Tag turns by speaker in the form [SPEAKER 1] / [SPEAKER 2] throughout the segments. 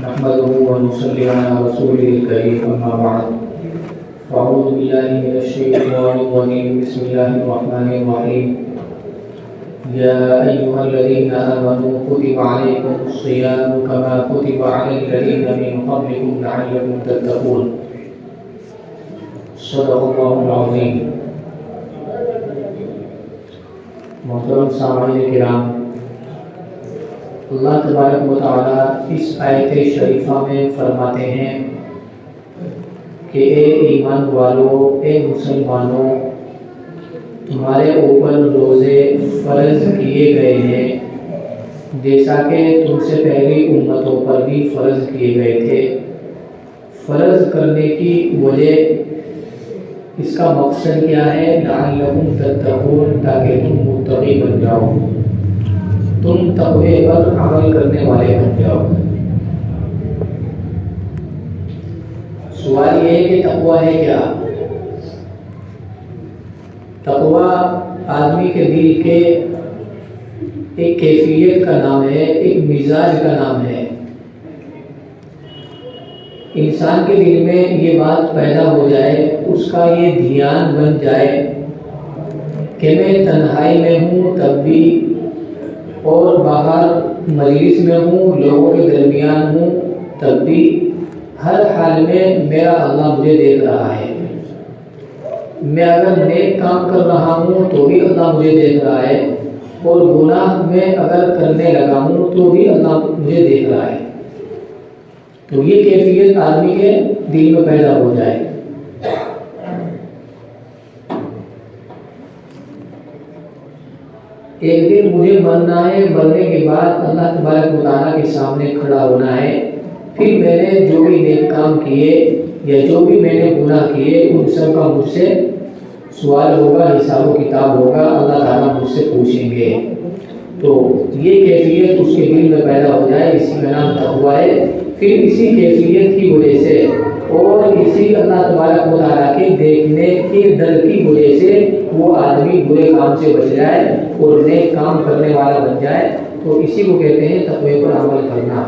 [SPEAKER 1] نحمده ونصلي على رسوله الكريم أما بعد فأعوذ بالله من الشيطان الرجيم بسم الله الرحمن الرحيم يا أيها الذين آمنوا كتب عليكم الصيام كما كتب على الذين من قبلكم لعلكم تتقون صدق الله العظيم. محترم سامعین کرام، اللہ تبارک و تعالیٰ اس آیت شریفہ میں فرماتے ہیں کہ اے ایمان والو، اے مسلمانوں، تمہارے اوپر روزے فرض کیے گئے ہیں جیسا کہ تم سے پہلی امتوں پر بھی فرض کیے گئے تھے. فرض کرنے کی وجہ، اس کا مقصد کیا ہے؟ لعلکم تتقون، تاکہ تم متقی بن جاؤ، تم تقوی پر عمل کرنے والے بن جاؤ. سوال یہ ہے کہ تقوی ہے کیا؟ تقوی آدمی کے دل کے ایک کیفیت کا نام ہے، ایک مزاج کا نام ہے. انسان کے دل میں یہ بات پیدا ہو جائے، اس کا یہ دھیان بن جائے کہ میں تنہائی میں ہوں تب بھی، اور باہر مجلس میں ہوں، لوگوں کے درمیان ہوں تب بھی، ہر حال میں میرا اللہ مجھے دیکھ رہا ہے. میں اگر نیک کام کر رہا ہوں تو بھی اللہ مجھے دیکھ رہا ہے، اور گناہ میں اگر کرنے لگا ہوں تو بھی اللہ مجھے دیکھ رہا ہے. تو یہ کیفیت آدمی کے دل میں پیدا ہو جائے. ایک دن مجھے مرنا ہے، مرنے کے بعد اللہ تبارک و تعالیٰ کے سامنے کھڑا ہونا ہے. پھر میں نے جو بھی نیک کام کیے یا جو بھی میں نے گناہ کیے، ان سب کا مجھ سے سوال ہوگا، حساب و کتاب ہوگا، اللہ تعالیٰ مجھ سے پوچھیں گے. تو یہ کیفیت اس کے دل میں پیدا ہو جائے، اسی کا نام تقوی ہے. پھر اسی کیفیت کی وجہ سے اور اسی اللہ تبارک و تعالیٰ کے دیکھنے کے ڈر کی وجہ سے وہ آدمی برے کام سے بچ جائے اور نیک کام کرنے والا بن جائے. تو اسی کو کہتے ہیں تقوی پر عمل کرنا.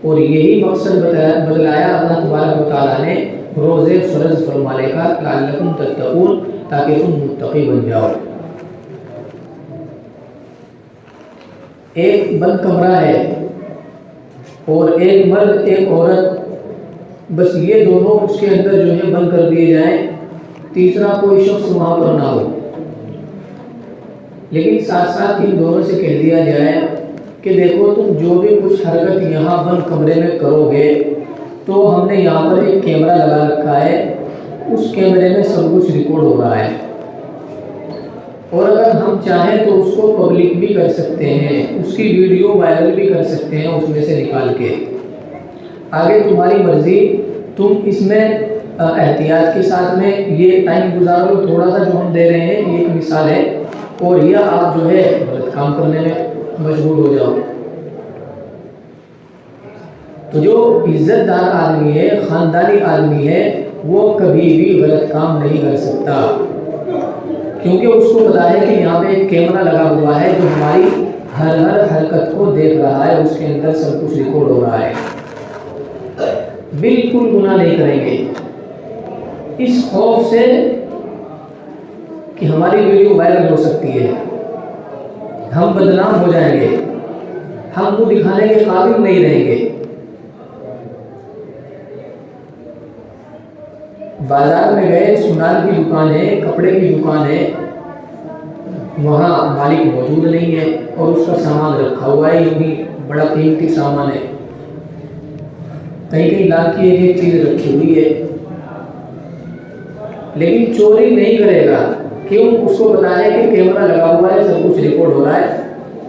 [SPEAKER 1] اور یہی مقصد بتلایا اللہ تبارک و تعالیٰ نے روزے فرض فرمانے کا، لعلکم تتقون، تاکہ تم متقی بن جاؤ. ایک بند کمرہ ہے اور ایک مرد ایک عورت، بس یہ دونوں اس کے اندر جو ہے بند کر دیے جائیں، تیسرا کوئی شخص وہاں پر نہ ہو. لیکن ساتھ ساتھ ان دونوں سے کہہ دیا جائے کہ دیکھو تم جو بھی کچھ حرکت یہاں بند کمرے میں کرو گے تو ہم نے یہاں پر ایک کیمرہ لگا رکھا ہے، اس کیمرے میں سب کچھ ریکارڈ ہو رہا ہے، اور اگر ہم چاہیں تو اس کو پبلک بھی کر سکتے ہیں، اس کی ویڈیو وائرل بھی کر سکتے ہیں اس میں سے نکال کے. آگے تمہاری مرضی، تم اس میں احتیاط کے ساتھ میں یہ ٹائم گزارو، تھوڑا سا جو ہم دے رہے ہیں یہ ایک مثال ہے، اور یا آپ جو ہے غلط کام کرنے میں مجبور ہو جاؤ. تو جو عزت دار آدمی ہے، خاندانی آدمی ہے، وہ کبھی بھی غلط کام نہیں کر سکتا، کیونکہ اس کو پتا ہے کہ یہاں پہ ایک کیمرہ لگا ہوا ہے جو ہماری ہر حرکت کو دیکھ رہا ہے، اس کے اندر سب کچھ ریکارڈ ہو رہا ہے. بالکل گناہ نہیں کریں گے اس خوف سے کہ ہماری ویڈیو وائرل ہو سکتی ہے، ہم بدنام ہو جائیں گے، ہم کو دکھانے کے قابل نہیں رہیں گے. بازار میں گئے، سونال کی دکان ہے، کپڑے کی دکان ہے، وہاں مالک موجود نہیں ہے اور اس کا سامان رکھا ہوا ہے، یہ بھی بڑا قیمتی سامان ہے، کہیں لاکھ کی ایک چیز رکھی ہوئی ہے، لیکن چوری نہیں کرے گا. کیوں؟ اس کو پتا ہے کہ کیمرہ لگا ہوا ہے، سب کچھ ریکارڈ ہو رہا ہے.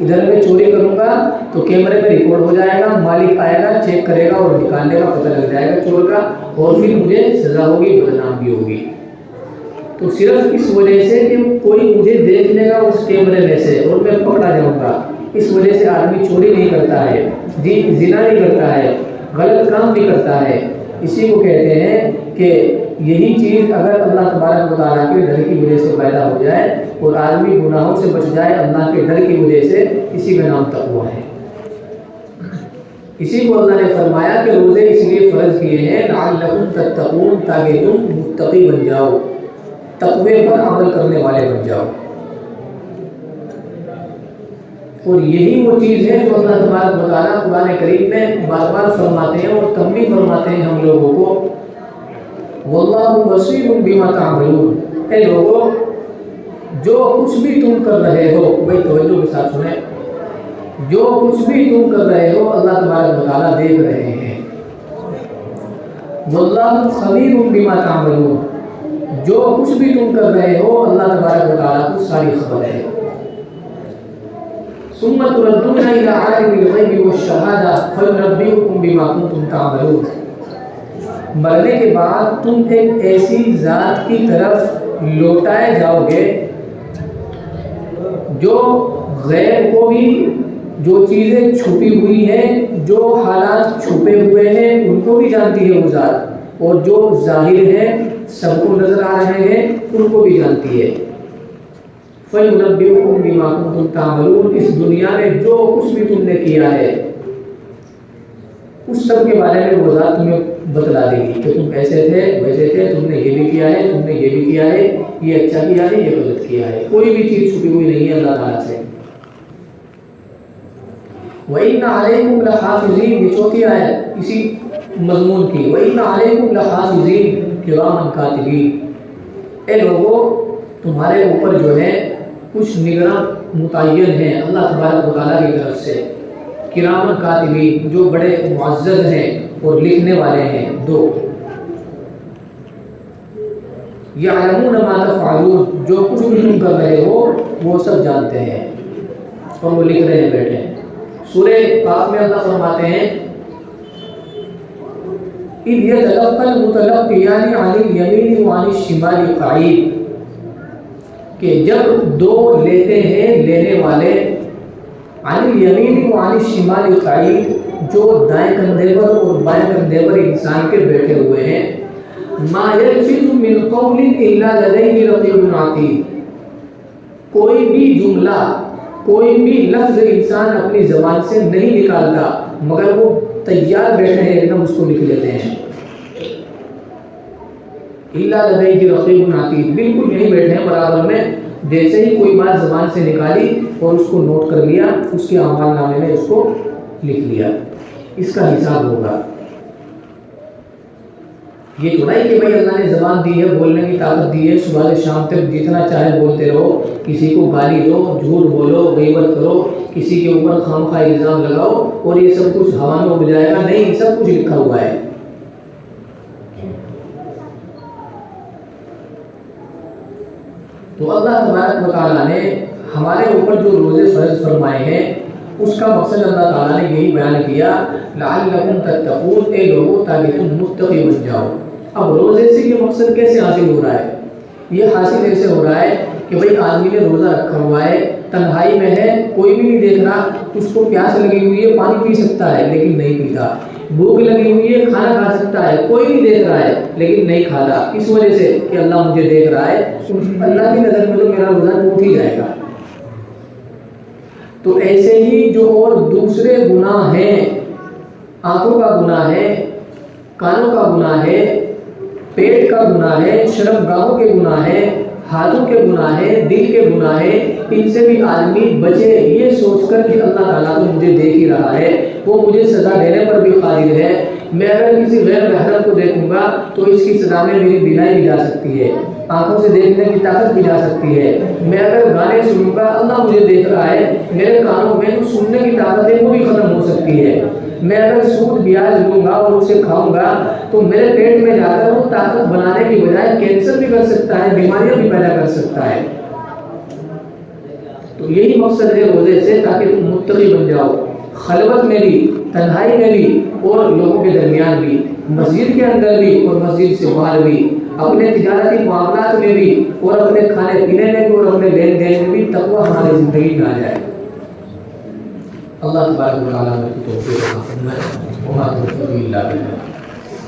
[SPEAKER 1] ادھر میں چوری کروں گا تو کیمرے پہ ریکارڈ ہو جائے گا، مالک آئے گا، چیک کرے گا اور نکالنے کا پتہ لگ جائے گا چور کا، اور پھر مجھے سزا ہوگی، بدنام بھی ہوگی. تو صرف اس وجہ سے کہ کوئی مجھے دیکھ لے گا اس کیمرے میں سے اور میں پکڑا جاؤں گا، اس وجہ سے آدمی چوری نہیں کرتا ہے، زنا نہیں کرتا ہے، غلط کام بھی کرتا ہے. اسی کو کہتے ہیں کہ یہی چیز اگر اللہ تبارک و تعالیٰ کے ڈر کی وجہ سے پیدا ہو جائے اور آدمی گناہوں سے بچ جائے اللہ کے ڈر کی وجہ سے، اسی کا نام تقویٰ ہے. اسی کو اللہ نے فرمایا کہ روزے اس لیے فرض کیے ہیں لعلکم تتقون، تاکہ تم متقی بن جاؤ، تقوی پر عمل کرنے والے بن جاؤ۔ اور یہی وہ چیز ہے جو اللہ تبارک و تعالیٰ قرآن کریم میں بار بار فرماتے ہیں اور تنبیہ فرماتے ہیں ہم لوگوں کو، واللہ بصیر بما تعملون، اے لوگوں جو کچھ بھی تم کر رہے ہو، بھائی توجہ کے ساتھ سنیں، جو کچھ بھی تم کر رہے ہو اللہ تبارک و تعالیٰ دیکھ رہے ہیں۔ واللہ خبیر بما تعملون، جو کچھ بھی تم کر رہے ہو اللہ تبارک و تعالیٰ کو ساری خبر ہے۔ ثم تردون الى عالم الغیب والشہادہ فینبئکم بما کنتم تعملون، مرنے کے بعد تم ایک ایسی ذات کی طرف لوٹائے جاؤ گے جو غیب کو بھی، جو چیزیں چھپی ہوئی ہیں، جو حالات چھپے ہوئے ہیں ان کو بھی جانتی ہے وہ ذات، اور جو ظاہر ہیں سب کو نظر آ رہے ہیں ان کو بھی جانتی ہے۔ فَيُنَبِّئُكُم بِمَا كُنتُمْ تَعْمَلُونَ، اس دنیا میں جو کچھ بھی تم نے کیا ہے اس سب کے بارے میں وہ ذات تمہیں بتلا دے گی کہ تم ایسے تھے ویسے تھے، تم نے یہ بھی کیا ہے، تم نے یہ بھی کیا ہے، یہ اچھا کیا ہے، یہ غلط کیا ہے، کوئی بھی چیز چھپی ہوئی نہیں ہے اللہ تعالیٰ سے۔ وَإِنَّ عَلَيْكُمْ لَحَافِظِينَ، یہ چوتھی آیت اسی مضمون کی، وَإِنَّ عَلَيْكُمْ لَحَافِظِينَ كِرَامًا كَاتِبِينَ، اے لوگوں تمہارے اوپر جو ہے کچھ نگراں متعین ہیں اللہ تبارک و تعالیٰ کی طرف سے، کرامن کاتبین، جو بڑے معزز ہیں اور لکھنے والے ہیں، دو، یعلمون ما تفعلون، جو کچھ بھی تم کر رہے ہو وہ سب جانتے ہیں اور وہ لکھ رہے ہیں بیٹھے ہیں۔ سورہ قاف میں اللہ فرماتے ہیں اِذْ يَتَلَقَّى الْمُتَلَقِّيَانِ عَنِ الْيَمِينِ وَعَنِ الشِّمَالِ قَعِيدٌ، کہ جب دو لیتے ہیں لینے والے، عن الیمین وعن الشمال قعید، جو دائیں کندھے پر اور بائیں کندھے پر انسان کے بیٹھے ہوئے ہیں، ما یلفظ من قول الا لدیہ رقیب عتید، کوئی بھی جملہ، کوئی بھی لفظ انسان اپنی زبان سے نہیں نکالتا مگر وہ تیار بیٹھے ہیں ایک دم اس کو لکھ لیتے ہیں۔ الا لدیہ رقیب عتید، بالکل یہی بیٹھے ہیں برابر میں، جیسے ہی کوئی بات زبان سے نکالی اور اس کو نوٹ کر لیا، اس کے اعمال نامے میں اس کو لکھ لیا، اس کا حساب ہوگا۔ یہ تو نہیں کہ بھائی اللہ نے زبان دی ہے، بولنے کی طاقت دی ہے، صبح سے شام تک جتنا چاہے بولتے رہو، کسی کو گالی دو، جھوٹ بولو، غیبت کرو، کسی کے اوپر خامخواہ الزام لگاؤ اور یہ سب کچھ ہوا میں اڑ جائے گا، نہیں، سب کچھ لکھا ہوا ہے۔ تو اللہ تبارک و تعالیٰ نے ہمارے اوپر جو روزے فرض فرمائے ہیں اس کا مقصد اللہ تعالیٰ نے یہی بیان کیا، لعلکم تتقون، اے لوگوں تاکہ تم متقی بن جاؤ۔ اب روزے سے یہ مقصد کیسے حاصل ہو رہا ہے؟ یہ حاصل ایسے ہو رہا ہے کہ بھئی آدمی نے روزہ رکھا ہوا ہے، تنہائی میں ہے، کوئی بھی نہیں دیکھ رہا، اس کو پیاس لگی ہوئی ہے، پانی پی سکتا ہے لیکن نہیں پیتا، بھوک لگی ہوئی ہے، کھانا کھا سکتا ہے، کوئی نہیں دیکھ رہا ہے لیکن نہیں کھاتا، اس وجہ سے کہ اللہ مجھے دیکھ رہا ہے، اللہ کی نظر میں تو میرا روزہ ٹوٹ ہی جائے گا۔ تو ایسے ہی جو اور دوسرے گناہ ہیں، آنکھوں کا گناہ ہے، کانوں کا گناہ ہے، پیٹ کا گناہ ہے، شرم گاہوں کے گناہ ہے، ہاتھوں کے گناہ ہے، دل کے گناہ ہے، ان سے بھی آدمی بچے یہ سوچ کر کہ اللہ تعالیٰ تو مجھے دیکھ ہی رہا ہے، وہ مجھے سزا دینے پر بھی قادر ہے، میں اگر کسی غیر محرم کو دیکھوں گا تو اس کی سزا میں میری بینائی بھی جا سکتی ہے، آنکھوں سے دیکھنے کی طاقت بھی جا سکتی ہے، میں اگر گانے سنوں گا اللہ مجھے دیکھ رہا ہے، میرے کانوں میں جو سننے کی طاقت ہے وہ بھی ختم ہو سکتی ہے، میں اگر سود بیاج لوں گا اور اسے کھاؤں گا تو میرے پیٹ میں جا کر وہ طاقت بنانے کی بجائے کینسر بھی کر سکتا ہے، بیماریاں بھی پیدا کر سکتا ہے۔ تو یہی مقصد ہے روزے سے، تاکہ تم متقی بن جاؤ، خلوت میں بھی، تنہائی میں بھی اور لوگوں کے درمیان بھی، مسجد کے اندر بھی اور مسجد سے باہر بھی، اپنے تجارتی معاملات میں بھی اور اپنے کھانے پینے میں بھی اور اپنے لین دین میں بھی تقویٰ ہماری زندگی میں آ جائے۔ اللہ تبارک و تعالیٰ نے توفیق عطا فرمائے، وما توفیقی الا باللہ۔